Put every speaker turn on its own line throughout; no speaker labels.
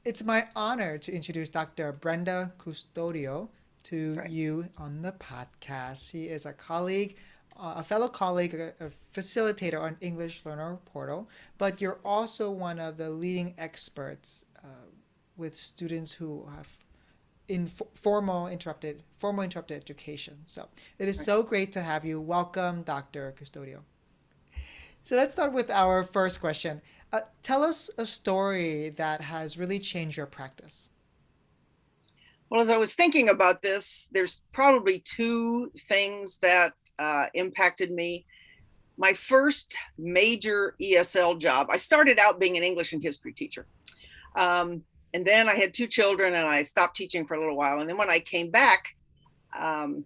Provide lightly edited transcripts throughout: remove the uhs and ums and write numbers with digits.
It's my honor to introduce Dr. Brenda Custodio to
Right.
you on the podcast. She is a colleague, a fellow colleague, a facilitator on English Learner Portal, but you're also one of the leading experts with students who have formal interrupted education. So it is
Right.
so great to have you. Welcome, Dr. Custodio. So let's start with our first question. Tell us a story that has really changed your practice.
Well, as I was thinking about this, there's probably two things that impacted me. My first major ESL job, I started out being an English and history teacher. Um, and then I had two children and I stopped teaching for a little while. And then when I came back, um,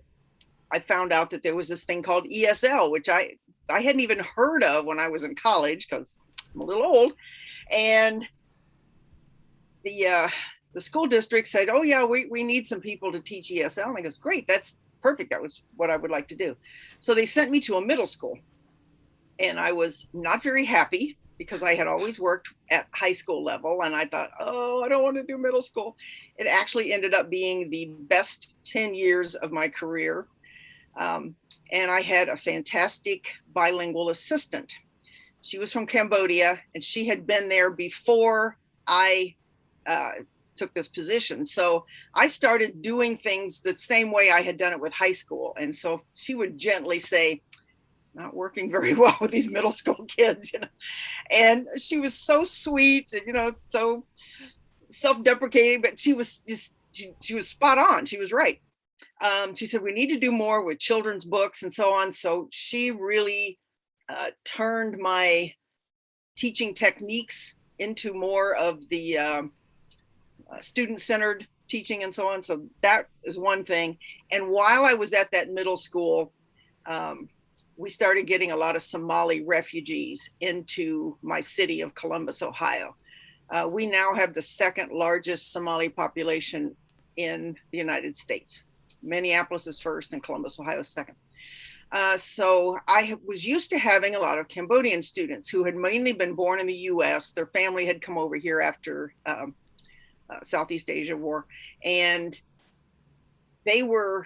I found out that there was this thing called ESL, which I hadn't even heard of when I was in college because I'm a little old. And the uh, the school district said, "Oh yeah, we need some people to teach ESL." And I goes, "Great, that's perfect. That was what I would like to do." So they sent me to a middle school, and I was not very happy because I had always worked at high school level, and I thought, "Oh, I don't want to do middle school." It actually ended up being the best 10 years of my career, um, and I had a fantastic bilingual assistant. She was from Cambodia, and she had been there before I uh, took this position. So I started doing things the same way I had done it with high school. And so she would gently say, "It's not working very well with these middle school kids," you know. And she was so sweet, and, so self-deprecating, but she was spot on. She was right. She said we need to do more with children's books and so on. So she really turned my teaching techniques into more of the student-centered teaching and so on. So that is one thing. And while I was at that middle school, um, we started getting a lot of Somali refugees into my city of Columbus, Ohio. We now have the second largest Somali population in the United States. Minneapolis is first and Columbus, Ohio is second. So I was used to having a lot of Cambodian students who had mainly been born in the US. Their family had come over here after Southeast Asia War, and they were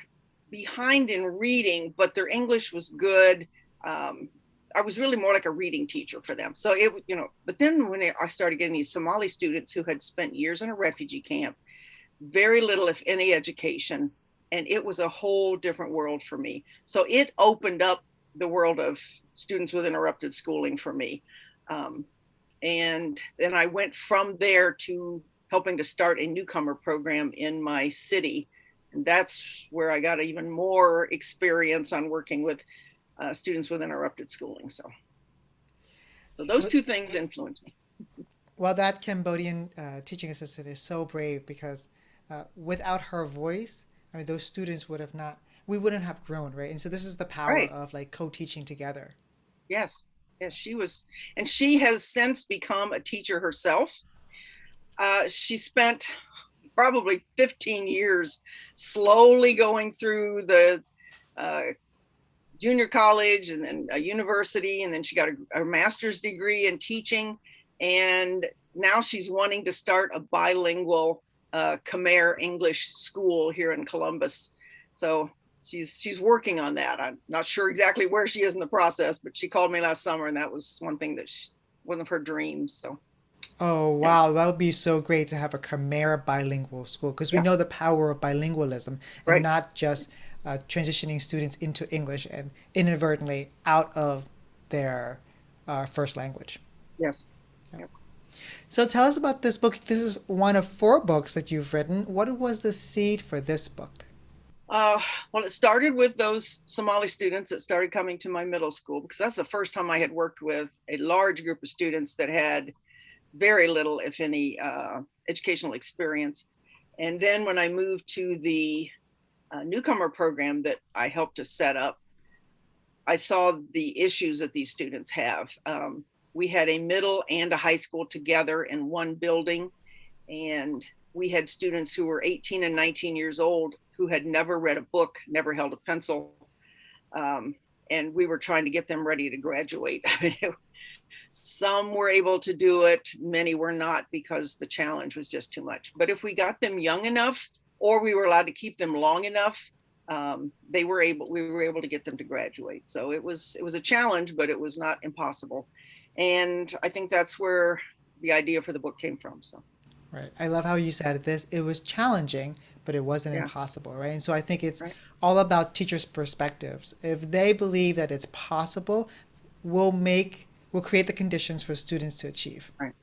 behind in reading, but their English was good. I was really more like a reading teacher for them. So but then when I started getting these Somali students who had spent years in a refugee camp, very little, if any, education, and it was a whole different world for me. So it opened up the world of students with interrupted schooling for me. Um, and then I went from there to helping to start a newcomer program in my city. And that's where I got even more experience on working with students with interrupted schooling. So those
Well,
two things influenced me.
well, that Cambodian teaching assistant is so brave because without her voice, I mean, those students would have not, we wouldn't have grown, right? And so this is the power
Right.
of like co-teaching together.
Yes. Yes, she was. And she has since become a teacher herself. She spent probably 15 years slowly going through the uh, junior college and then a university, and then she got a master's degree in teaching, and now she's wanting to start a bilingual Khmer English school here in Columbus. So she's working on that. I'm not sure exactly where she is in the process, but she called me last summer, and that was one thing that one of her dreams. So
Oh,
yeah,
wow. That would be so great to have a Khmer bilingual school because we
yeah,
know the power of bilingualism and
right,
not just transitioning students into English and inadvertently out of their first language.
yes.
Yeah.
Yep.
So tell us about this book. This is one of four books that you've written. What was the seed for this book?
Uh, well, it started with those Somali students that started coming to my middle school because that's the first time I had worked with a large group of students that had very little, if any, educational experience. And then when I moved to the newcomer program that I helped to set up, I saw the issues that these students have. We had a middle and a high school together in one building, and we had students who were 18 and 19 years old who had never read a book, never held a pencil. Um, and we were trying to get them ready to graduate. I mean, Some were able to do it, many were not because the challenge was just too much. But if we got them young enough, or we were allowed to keep them long enough, we were able to get them to graduate. So it was a challenge, but it was not impossible. And I think that's where the idea for the book came from. So
Right. I love how you said this. It was challenging, but it wasn't
yeah,
impossible, right? And so I think it's
right.
all about teachers' perspectives. If they believe that it's possible, we'll create the conditions for students to achieve.
Right.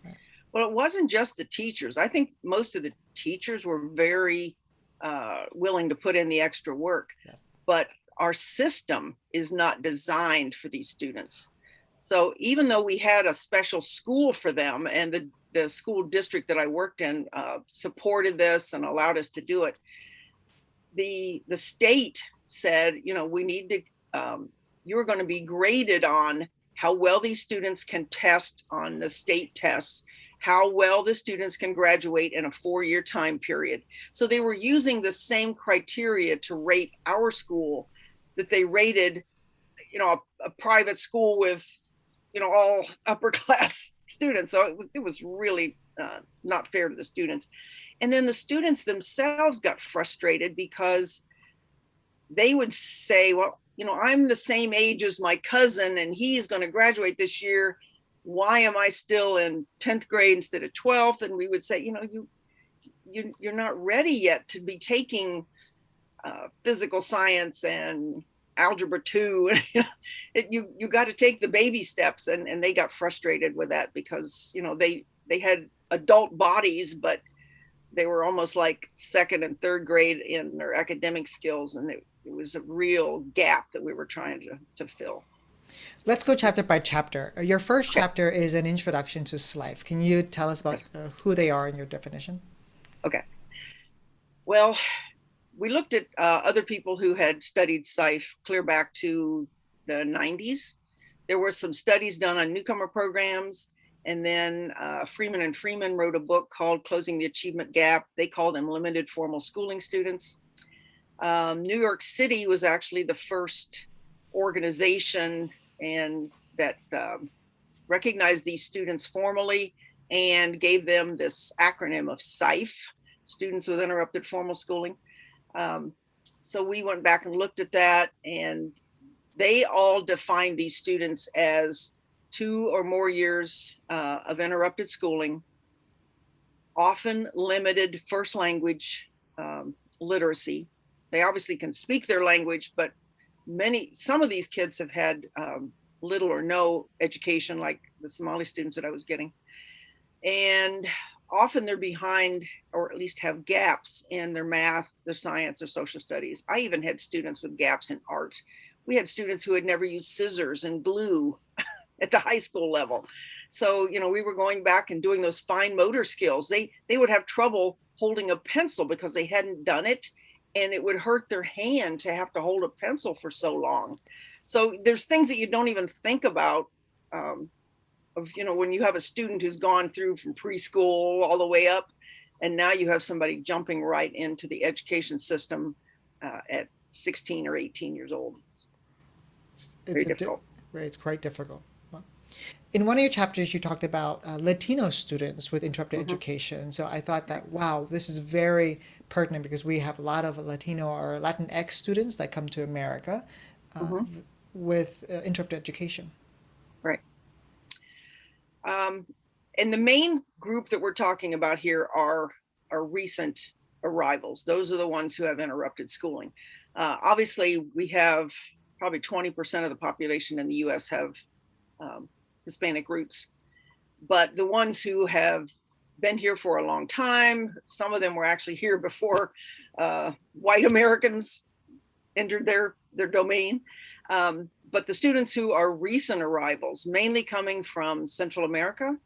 Right.
Well, it wasn't just the teachers. I think most of the teachers were very willing to put in the extra work,
Yes.
but our system is not designed for these students. So even though we had a special school for them, and the school district that I worked in supported this and allowed us to do it, the state said, we need to, you're going to be graded on how well these students can test on the state tests, how well the students can graduate in a 4-year time period. So they were using the same criteria to rate our school that they rated, a private school with, all upper class students. So it was really not fair to the students. And then the students themselves got frustrated because they would say, well, I'm the same age as my cousin and he's going to graduate this year. Why am I still in 10th grade instead of 12th? And we would say, you're not ready yet to be taking physical science and algebra 2. You got to take the baby steps. And they got frustrated with that because, they had adult bodies, but they were almost like 2nd and 3rd grade in their academic skills. And it was a real gap that we were trying to fill.
Let's go chapter by chapter. Your first
Okay.
chapter is an introduction to Slife. Can you tell us about
Yes.
who they are in your definition?
Okay. Well, we looked at other people who had studied Slife clear back to the 90s. There were some studies done on newcomer programs. And then Freeman and Freeman wrote a book called Closing the Achievement Gap. They call them limited formal schooling students. New York City was actually the first organization and that recognized these students formally and gave them this acronym of SIFE, Students with Interrupted Formal Schooling. So we went back and looked at that, and they all defined these students as 2 or more years of interrupted schooling, often limited first language literacy. They obviously can speak their language, but some of these kids have had little or no education, like the Somali students that I was getting. And often they're behind, or at least have gaps in their math, their science, or social studies. I even had students with gaps in art. We had students who had never used scissors and glue at the high school level. So, we were going back and doing those fine motor skills. They would have trouble holding a pencil because they hadn't done it, and it would hurt their hand to have to hold a pencil for so long. So there's things that you don't even think about when you have a student who's gone through from preschool all the way up, and now you have somebody jumping right into the education system at 16 or 18 years old.
It's,
Very
it's,
difficult.
right, it's quite difficult. In one of your chapters, you talked about Latino students with interrupted
Mm-hmm.
education. So I thought
Right.
that, wow, this is very pertinent because we have a lot of Latino or Latinx students that come to America uh,
Mm-hmm.
with interrupted education.
Right. And the main group that we're talking about here are recent arrivals. Those are the ones who have interrupted schooling. Obviously, we have probably 20% of the population in the U.S. have Hispanic roots, but the ones who have been here for a long time, some of them were actually here before white Americans entered their domain. But the students who are recent arrivals, mainly coming from Central America,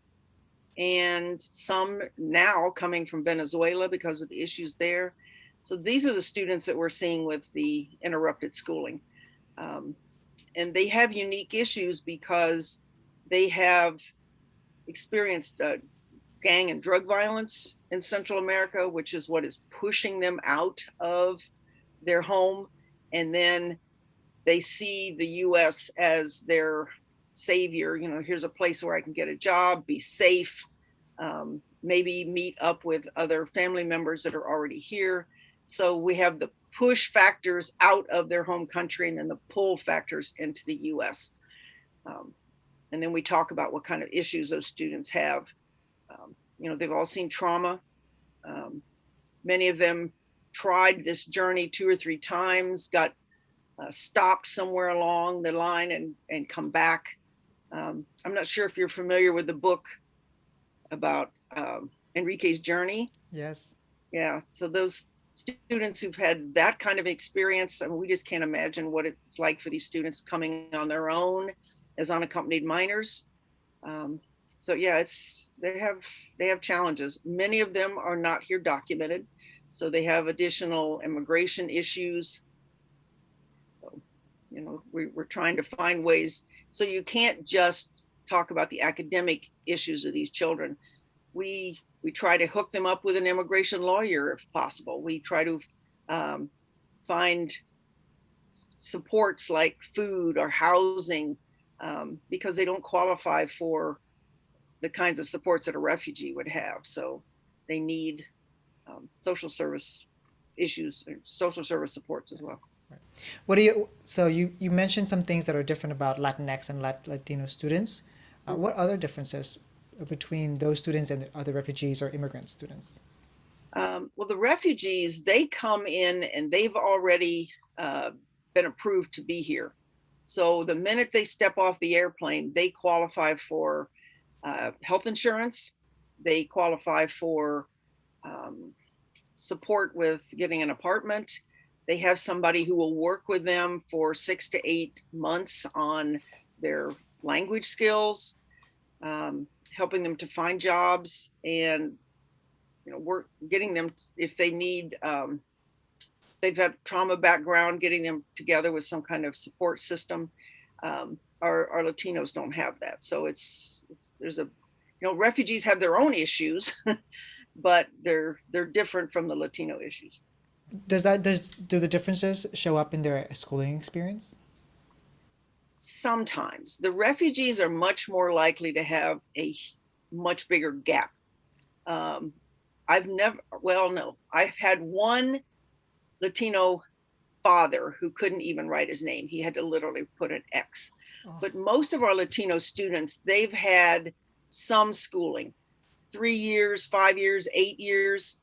and some now coming from Venezuela because of the issues there. So these are the students that we're seeing with the interrupted schooling. And they have unique issues because they have experienced gang and drug violence in Central America, which is what is pushing them out of their home. And then they see the US as their savior. Here's a place where I can get a job, be safe, maybe meet up with other family members that are already here. So we have the push factors out of their home country and then the pull factors into the US. And then we talk about what kind of issues those students have. They've all seen trauma. Many of them tried this journey 2 or 3 times, got stopped somewhere along the line and come back. I'm not sure if you're familiar with the book about Enrique's journey.
Yes.
Yeah. So those students who've had that kind of experience, I mean, we just can't imagine what it's like for these students coming on their own as unaccompanied minors. So yeah, they have challenges. Many of them are not here documented, so they have additional immigration issues. So, we're trying to find ways. So you can't just talk about the academic issues of these children. We try to hook them up with an immigration lawyer if possible. We try to find supports like food or housing, because they don't qualify for the kinds of supports that a refugee would have. So they need social service issues and social service supports as well.
Right. So you mentioned some things that are different about Latinx and Latino students. What other differences between those students and the other refugees or immigrant students?
Well, the refugees, they come in and they've already been approved to be here. So the minute they step off the airplane, they qualify for health insurance. They qualify for support with getting an apartment. They have somebody who will work with them for 6 to 8 months on their language skills, helping them to find jobs, and work getting them if they need. They've had trauma background, getting them together with some kind of support system. Our Latinos don't have that, so refugees have their own issues, but they're different from the Latino issues.
Do the differences show up in their schooling experience?
Sometimes the refugees are much more likely to have a much bigger gap. I've had one Latino father who couldn't even write his name. He had to literally put an X. Oh. But most of our Latino students, they've had some schooling, 3 years, 5 years, 8 years.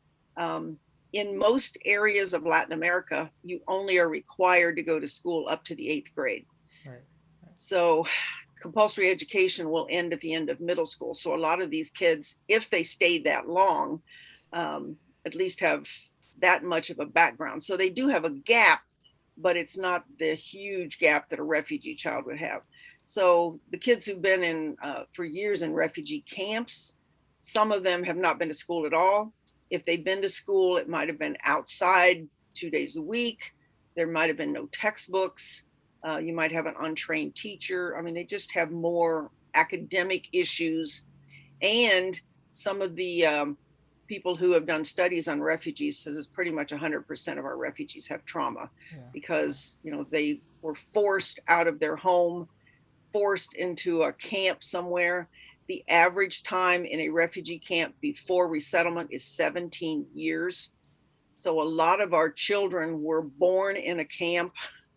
In most areas of Latin America, you only are required to go to school up to the 8th grade. Right. So compulsory education will end at the end of middle school. So a lot of these kids, if they stay that long, at least have that much of a background. So they do have a gap, but it's not the huge gap that a refugee child would have. So the kids who've been in for years in refugee camps, some of them have not been to school at all. If they've been to school, it might have been outside 2 days a week. There might have been no textbooks. You might have an untrained teacher. I mean, they just have more academic issues. And some of the people who have done studies on refugees says it's pretty much 100% of our refugees have trauma, because, they were forced out of their home, forced into a camp somewhere. The average time in a refugee camp before resettlement is 17 years. So a lot of our children were born in a camp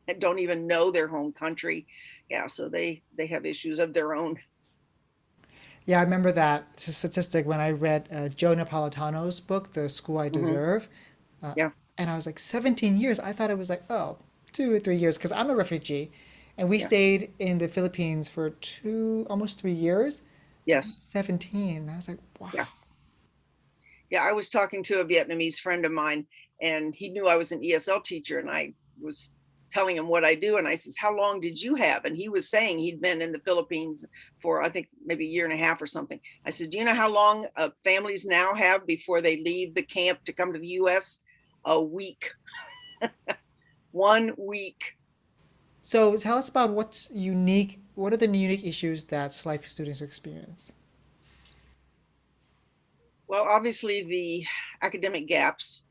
and don't even know their home country. Yeah, so they have issues of their own.
Yeah, I remember that statistic when I read Joe Napolitano's book, The School I Deserve.
Yeah.
And I was like, 17 years? I thought it was like, 2 or 3 years, because I'm a refugee. And we stayed in the Philippines for almost 3 years.
Yes.
17. I was like, wow.
Yeah, I was talking to a Vietnamese friend of mine, and he knew I was an ESL teacher, and I was telling him what I do. And I says, how long did you have? And he was saying he'd been in the Philippines for, I think, maybe a year and a half or something. I said, do you know how long families now have before they leave the camp to come to the US? A week. 1 week.
So tell us about what's unique. What are the unique issues that Slife students experience?
Well, obviously the academic gaps,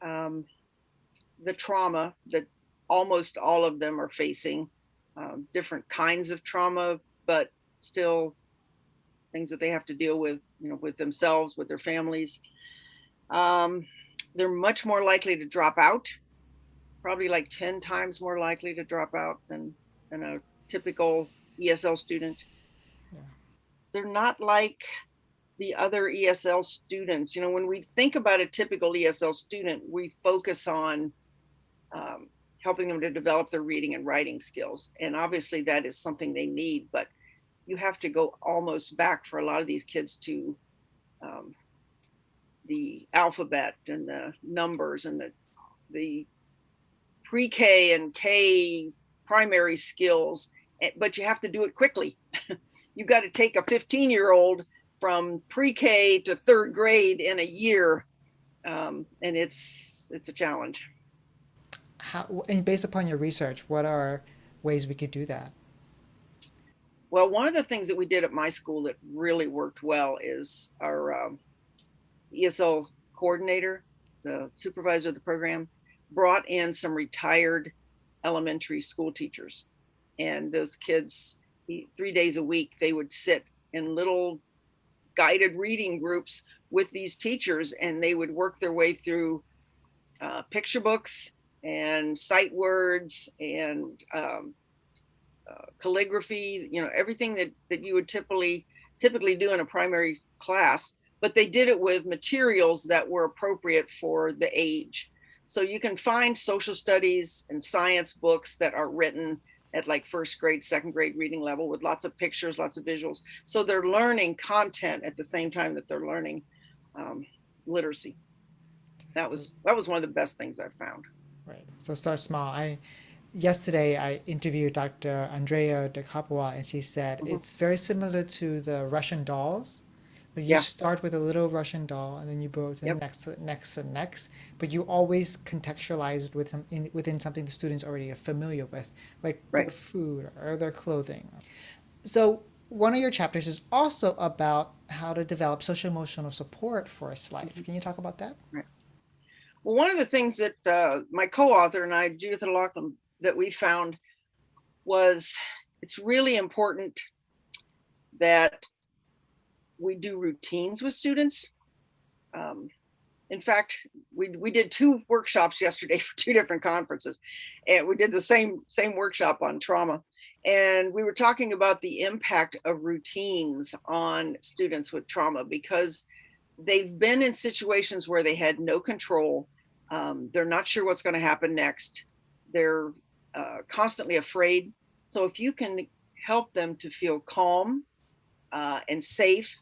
the trauma that almost all of them are facing, different kinds of trauma, but still things that they have to deal with, with themselves, with their families. Um, they're much more likely to drop out, probably like 10 times more likely to drop out than a typical ESL student.
Yeah.
They're not like the other ESL students. When we think about a typical ESL student, we focus on um, helping them to develop their reading and writing skills. And obviously that is something they need, but you have to go almost back for a lot of these kids to um, the alphabet and the numbers and the pre-K and K primary skills, but you have to do it quickly. You got to take a 15-year-old from pre-K to third grade in a year, and it's a challenge.
And based upon your research, what are ways we could do that?
Well, one of the things that we did at my school that really worked well is our ESL coordinator, the supervisor of the program, brought in some retired elementary school teachers. And those kids, 3 days a week, they would sit in little guided reading groups with these teachers, and they would work their way through picture books and sight words and calligraphy, everything that you would typically do in a primary class, but they did it with materials that were appropriate for the age. So you can find social studies and science books that are written at like first grade, second grade reading level with lots of pictures, lots of visuals. So they're learning content at the same time that they're learning literacy. That
So,
was one of the best things I've found.
right. So start small. Yesterday I interviewed Dr. Andrea de Capua, and she said
Mm-hmm.
it's very similar to the Russian dolls. Like you
Yeah.
start with a little Russian doll, and then you go to the
Yep.
next, next, and next. But you always contextualize it within something the students already are familiar with, like their
Right.
food or their clothing. So one of your chapters is also about how to develop social emotional support for a Slife.
Mm-hmm.
Can you talk about that?
Right. Well, one of the things that my co-author and I, Judith Lachlan, that we found was it's really important that we do routines with students. Um, in fact, we did 2 workshops yesterday for 2 different conferences, and we did the same workshop on trauma. And we were talking about the impact of routines on students with trauma because they've been in situations where they had no control. They're not sure what's going to happen next. They're constantly afraid. So if you can help them to feel calm and safe,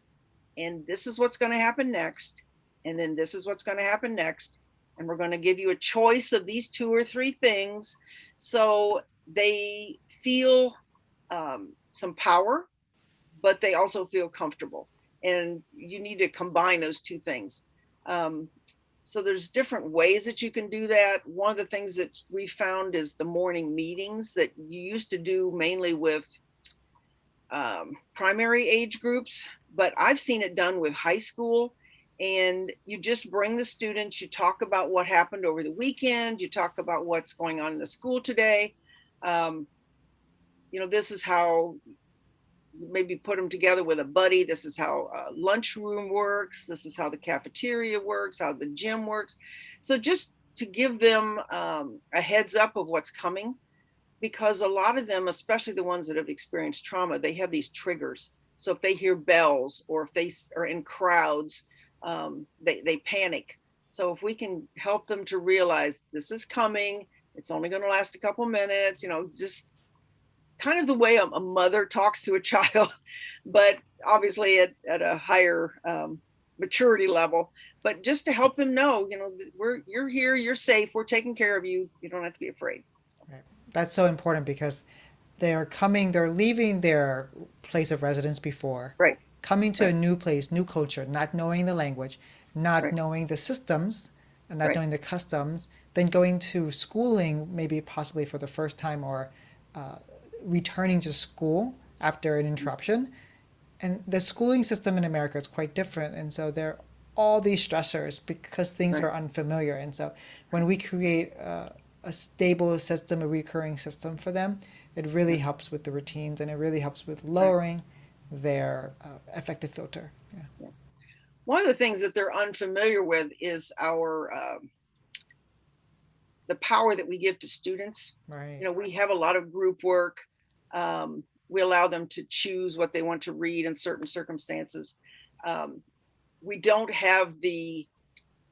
and this is what's going to happen next, and then this is what's going to happen next, and we're going to give you a choice of these 2 or 3 things, so they feel some power, but they also feel comfortable. And you need to combine those 2 things. So there's different ways that you can do that. One of the things that we found is the morning meetings that you used to do mainly with primary age groups, but I've seen it done with high school. And you just bring the students, you talk about what happened over the weekend, you talk about what's going on in the school today. Um, this is how maybe put them together with a buddy. This is how lunchroom works. This is how the cafeteria works, how the gym works. So just to give them a heads up of what's coming, because a lot of them, especially the ones that have experienced trauma, they have these triggers. So if they hear bells or if they are in crowds, they panic. So if we can help them to realize this is coming, it's only going to last a couple minutes, just kind of the way a mother talks to a child, but obviously at a higher maturity level. But just to help them know, you're here, you're safe, we're taking care of you. You don't have to be afraid.
Right. That's so important because they're leaving their place of residence before,
Right,
coming to a
right,
new place, new culture, not knowing the language, not
right,
knowing the systems, and not
right,
knowing the customs, then going to schooling, maybe possibly for the first time, or uh, returning to school after an interruption. And the schooling system in America is quite different. And so there are all these stressors because things
right,
are unfamiliar. And so when we create a stable system, a recurring system for them, it really
Yeah.
helps with the routines and it really helps with lowering their affective filter. Yeah.
Yeah. One of the things that they're unfamiliar with is our the power that we give to students.
Right.
You know, we have a lot of group work. We allow them to choose what they want to read in certain circumstances. Um, we don't have the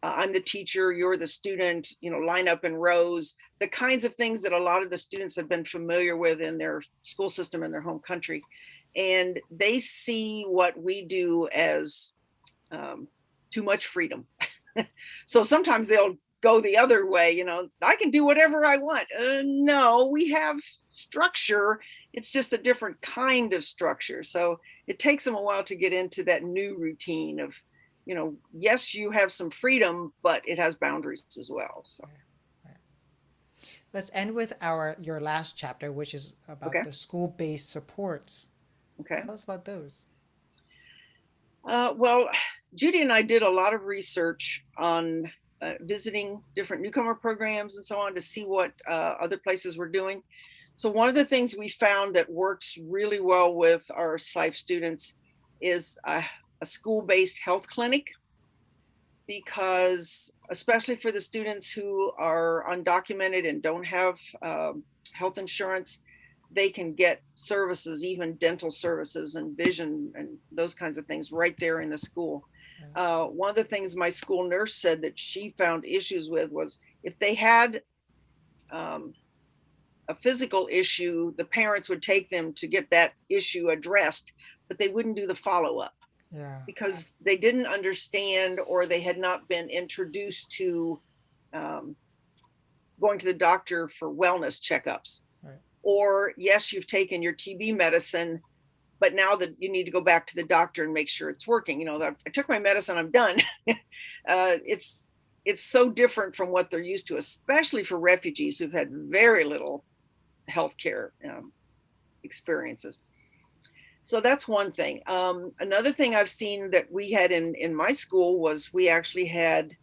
I'm the teacher, you're the student, you know, line up in rows, the kinds of things that a lot of the students have been familiar with in their school system in their home country. And they see what we do as um, too much freedom. So sometimes they'll go the other way, you know, I can do whatever I want. No, we have structure. It's just a different kind of structure. So it takes them a while to get into that new routine of, you know, yes, you have some freedom, but it has boundaries as well. So,
Let's end with your last chapter, which is about
okay.
the school-based supports.
Okay.
Tell us about those.
Well, Judy and I did a lot of research on visiting different newcomer programs and so on to see what other places were doing. So one of the things we found that works really well with our Slife students is a school-based health clinic, because especially for the students who are undocumented and don't have health insurance, they can get services, even dental services and vision and those kinds of things right there in the school. One of the things my school nurse said that she found issues with was if they had a physical issue, the parents would take them to get that issue addressed, but they wouldn't do the follow-up
Yeah.
because they didn't understand or they had not been introduced to um, going to the doctor for wellness checkups.
Right.
Or yes, you've taken your TB medicine, but now that you need to go back to the doctor and make sure it's working. You know, I took my medicine, I'm done. It's so different from what they're used to, especially for refugees who've had very little healthcare experiences. So that's one thing. Another thing I've seen that we had in my school was we actually had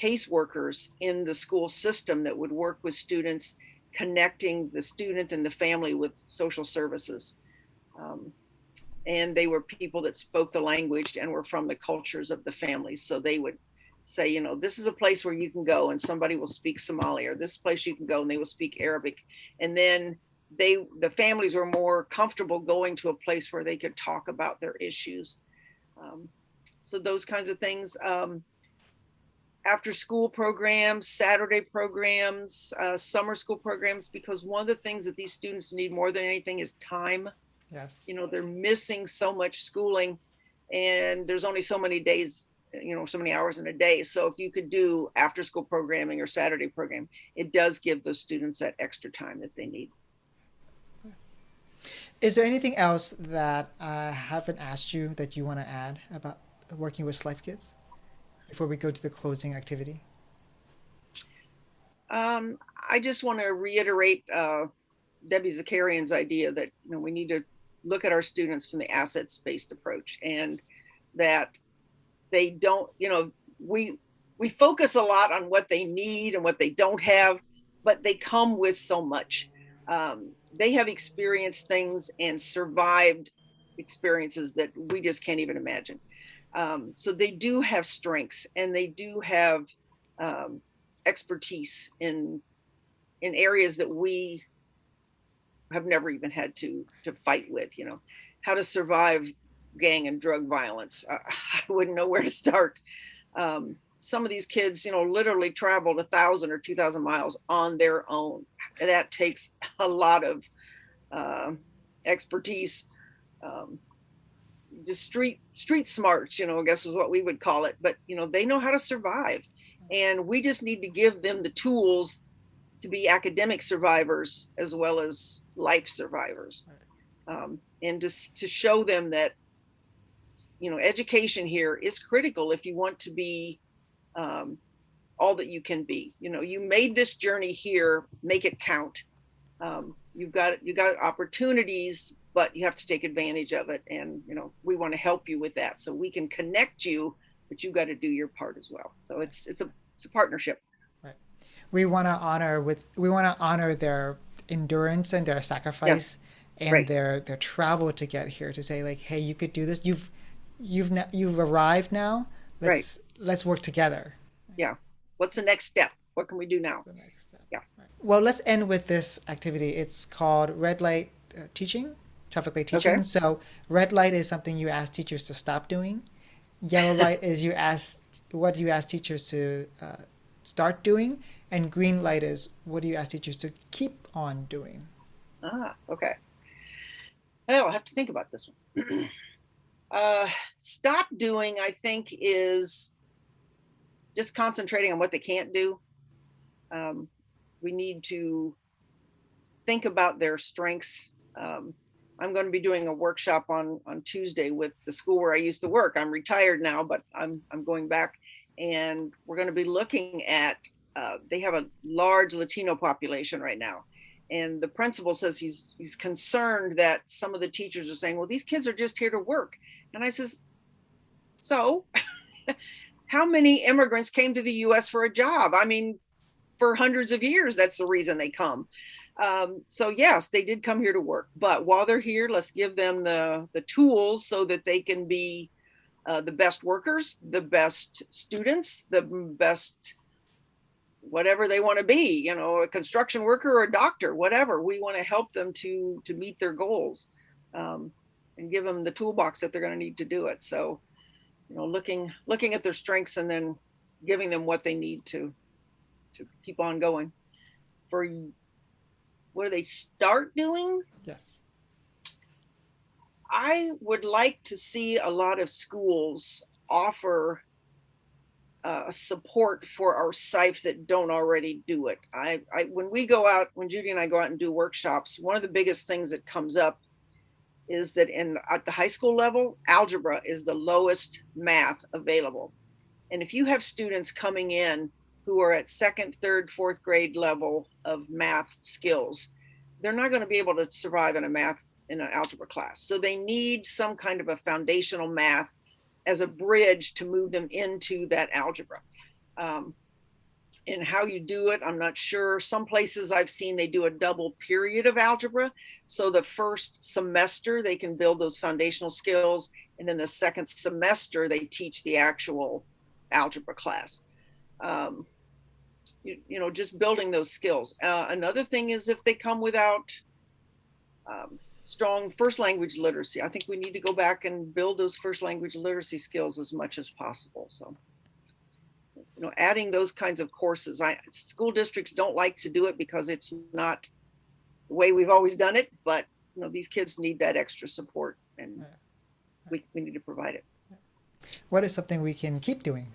caseworkers in the school system that would work with students, connecting the student and the family with social services. Um, and they were people that spoke the language and were from the cultures of the families. So they would say, you know, this is a place where you can go and somebody will speak Somali, or this place you can go and they will speak Arabic. And then the families were more comfortable going to a place where they could talk about their issues. So those kinds of things. After school programs, Saturday programs, summer school programs, because one of the things that these students need more than anything is time.
Yes.
You know, they're missing so much schooling and there's only so many days, you know, so many hours in a day. So if you could do after school programming or Saturday program, it does give those students that extra time that they need.
Is there anything else that I haven't asked you that you want to add about working with Slife Kids before we go to the closing activity?
I just want to reiterate Debbie Zakarian's idea that, you know, we need to look at our students from the assets-based approach, and that they don't, you know, we focus a lot on what they need and what they don't have, but they come with so much. They have experienced things and survived experiences that we just can't even imagine. So they do have strengths and they do have expertise in areas that we have never even had to fight with. You know, how to survive gang and drug violence. I wouldn't know where to start. Some of these kids, you know, literally traveled 1,000 or 2,000 miles on their own. And that takes a lot of expertise. Just street smarts, you know, I guess is what we would call it. But, you know, they know how to survive. And we just need to give them the tools to be academic survivors as well as life survivors. And just to show them that, you know, education here is critical if you want to be all that you can be. You know, you made this journey here, make it count. You've got opportunities, but you have to take advantage of it. And, you know, we want to help you with that so we can connect you, but you got to do your part as well. So it's a partnership.
Right. We want to honor their endurance and their
Yeah,
sacrifice and
right.
their travel to get here to say like, hey, you could do this. You've arrived now.
Right.
Let's work together.
Yeah. What's the next step? What can we do now?
The next step.
Yeah.
Right. Well, let's end with this activity. It's called red light teaching, traffic light
Okay.
teaching. So red light is something you ask teachers to stop doing. Yellow light is you ask teachers to start doing, and green light is what do you ask teachers to keep on doing.
Okay. I'll have to think about this one. uh, Stop doing, I think, is just concentrating on what they can't do. Um, we need to think about their strengths. Um, I'm going to be doing a workshop on Tuesday with the school where I used to work. I'm retired now, but I'm going back, and we're going to be looking at. They have a large Latino population right now, and the principal says he's concerned that some of the teachers are saying, "Well, these kids are just here to work," and I says, "So, how many immigrants came to the U.S. for a job? I mean, for hundreds of years, that's the reason they come." So yes, they did come here to work, but while they're here, let's give them the tools so that they can be the best workers, the best students, the best whatever they want to be. You know, a construction worker or a doctor, whatever. We want to help them to meet their goals, um, and give them the toolbox that they're going to need to do it. So, you know, looking at their strengths and then giving them what they need to keep on going. For what do they start doing?
Yes.
I would like to see a lot of schools offer support for our Slife that don't already do it. When we go out, when Judy and I go out and do workshops, one of the biggest things that comes up is that at the high school level, algebra is the lowest math available. And if you have students coming in who are at second, third, fourth grade level of math skills, they're not going to be able to survive in an algebra class. So they need some kind of a foundational math as a bridge to move them into that algebra. Um, and how you do it, I'm not sure. Some places I've seen they do a double period of algebra. So the first semester they can build those foundational skills, and then the second semester they teach the actual algebra class. Um, just building those skills. Another thing is if they come without strong first language literacy, I think we need to go back and build those first language literacy skills as much as possible. So, adding those kinds of courses. School districts don't like to do it because it's not the way we've always done it, but these kids need that extra support, and we need to provide it.
What is something we can keep doing?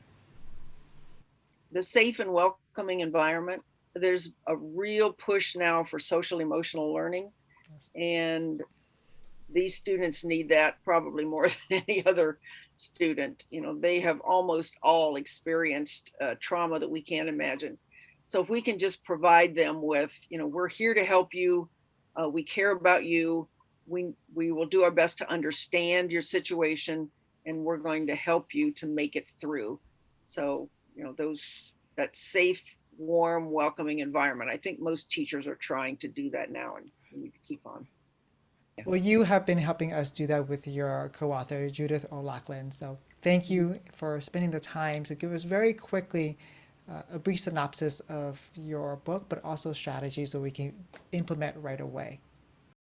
The safe and welcoming environment. There's a real push now for social emotional learning, and these students need that probably more than any other student. They have almost all experienced trauma that we can't imagine. So if we can just provide them with, we're here to help you, we care about you, we will do our best to understand your situation, and we're going to help you to make it through. So that safe, warm, welcoming environment. I think most teachers are trying to do that now, and we need to keep on. Yeah.
Well, you have been helping us do that with your co-author, Judith O'Loughlin. So thank you for spending the time to give us very quickly a brief synopsis of your book, but also strategies that we can implement right away.